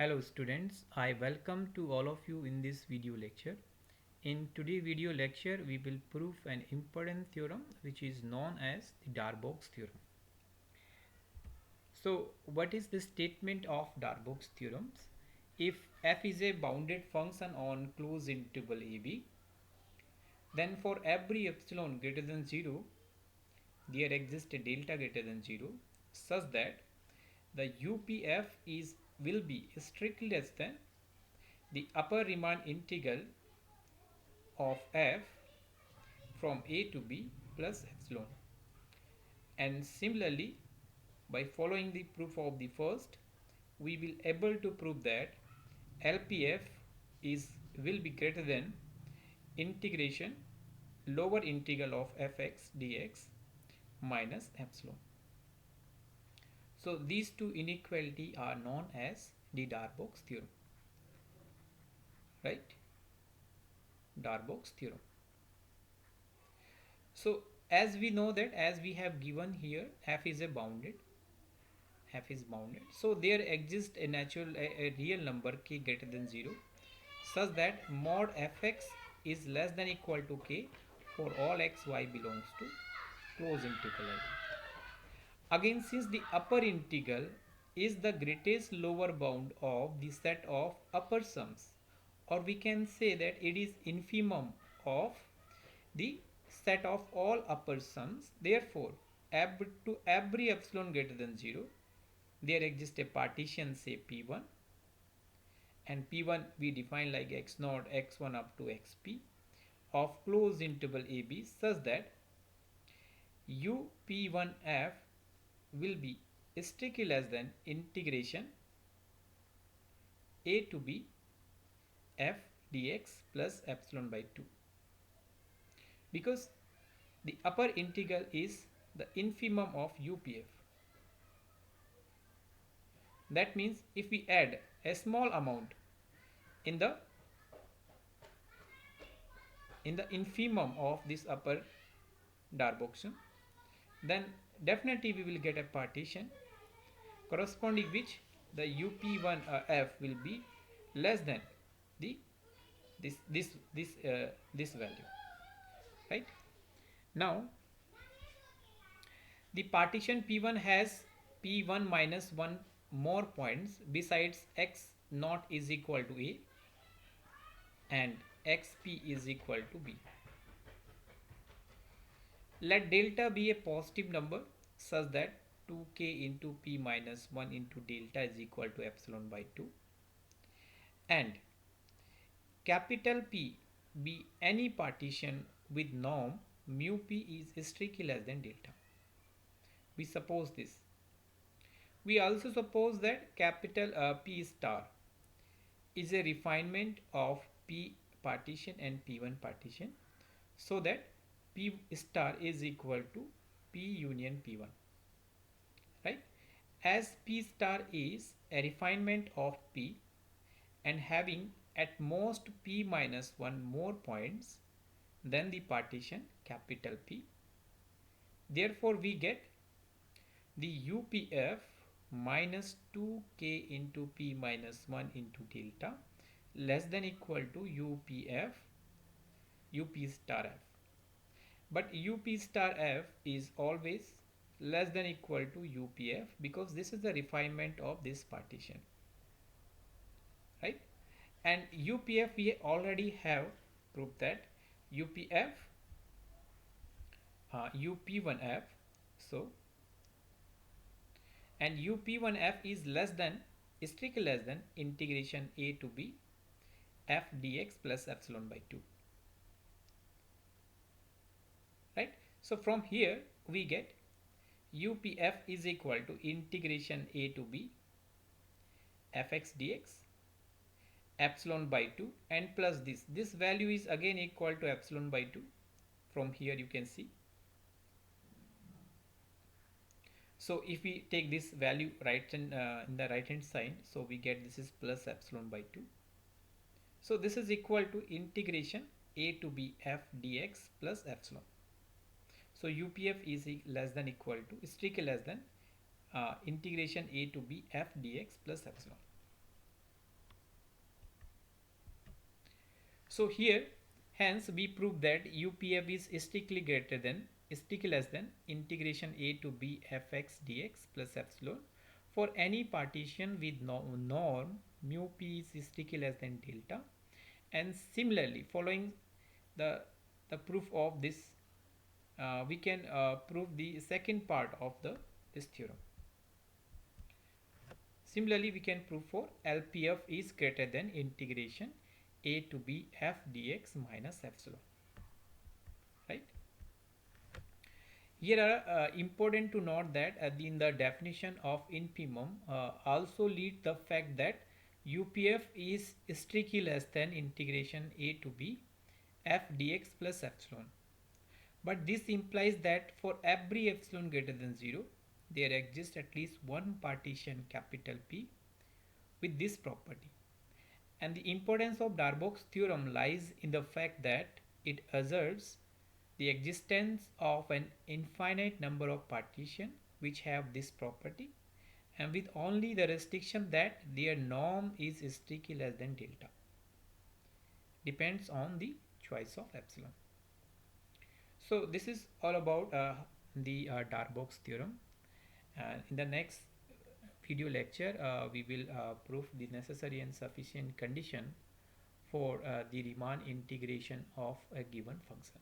Hello students, I welcome to all of you in this video lecture. In today's video lecture, we will prove an important theorem which is known as the Darboux theorem. So, what is the statement of Darboux theorems? If f is a bounded function on closed interval ab, then for every epsilon greater than 0, there exists a delta greater than 0 such that the UPF will be strictly less than the upper Riemann integral of f from a to b plus epsilon. And similarly, by following the proof of the first, we will able to prove that LPF will be greater than integration lower integral of fx dx minus epsilon. So these two inequality are known as the Darboux theorem, right? Darboux theorem. So as we know that as we have given here f is bounded, so there exists a real number k greater than 0 such that mod fx is less than equal to k for all x y belongs to closed integral. Again, since the upper integral is the greatest lower bound of the set of upper sums, or we can say that it is infimum of the set of all upper sums, therefore to every epsilon greater than 0 there exists a partition, say P1, and P1 we define like x0 x1 up to xp of closed interval AB such that UP1F will be strictly less than integration a to b f dx plus epsilon by 2, because the upper integral is the infimum of UPF. That means if we add a small amount in the infimum of this upper Darboxian, then definitely we will get a partition corresponding which the UP1F will be less than the this value, right? Now the partition P1 has P1 minus 1 more points besides x naught is equal to a and xp is equal to b. Let delta be a positive number such that 2k into p minus 1 into delta is equal to epsilon by 2, and capital P be any partition with norm mu p is strictly less than delta. We suppose this. We also suppose that capital P star is a refinement of P partition and P1 partition, so that P star is equal to P union P1, right? As P star is a refinement of P and having at most P minus 1 more points than the partition capital P, therefore we get the UPF minus 2k into p minus 1 into delta less than equal to UPF UP star f. But UP star f is always less than equal to UPF because this is the refinement of this partition, right? And UPF we already have proved that UPF UP1F, so and UP1F is less than strictly less than integration a to b f dx plus epsilon by 2, right? So from here we get UPF is equal to integration a to b fx dx epsilon by 2 and plus this value is again equal to epsilon by 2. From here you can see. So if we take this value in the right hand side, so we get this is plus epsilon by 2. So this is equal to integration a to b f dx plus epsilon. So UPF is less than equal to strictly less than integration a to b f dx plus epsilon. So here, hence we prove that UPF is strictly less than integration a to b fx dx plus epsilon for any partition with norm mu p is strictly less than delta. And similarly, following the proof of this, we can prove the second part of this theorem. Similarly, we can prove for LPF is greater than integration a to b f dx minus epsilon, right? Here are important to note that in the definition of infimum also lead the fact that UPF is strictly less than integration a to b f dx plus epsilon. But this implies that for every epsilon greater than 0, there exists at least one partition capital P with this property. And the importance of Darboux's theorem lies in the fact that it asserts the existence of an infinite number of partitions which have this property, and with only the restriction that their norm is strictly less than delta. Depends on the choice of epsilon. So this is all about the Darboux theorem. And in the next video lecture, we will prove the necessary and sufficient condition for the Riemann integration of a given function.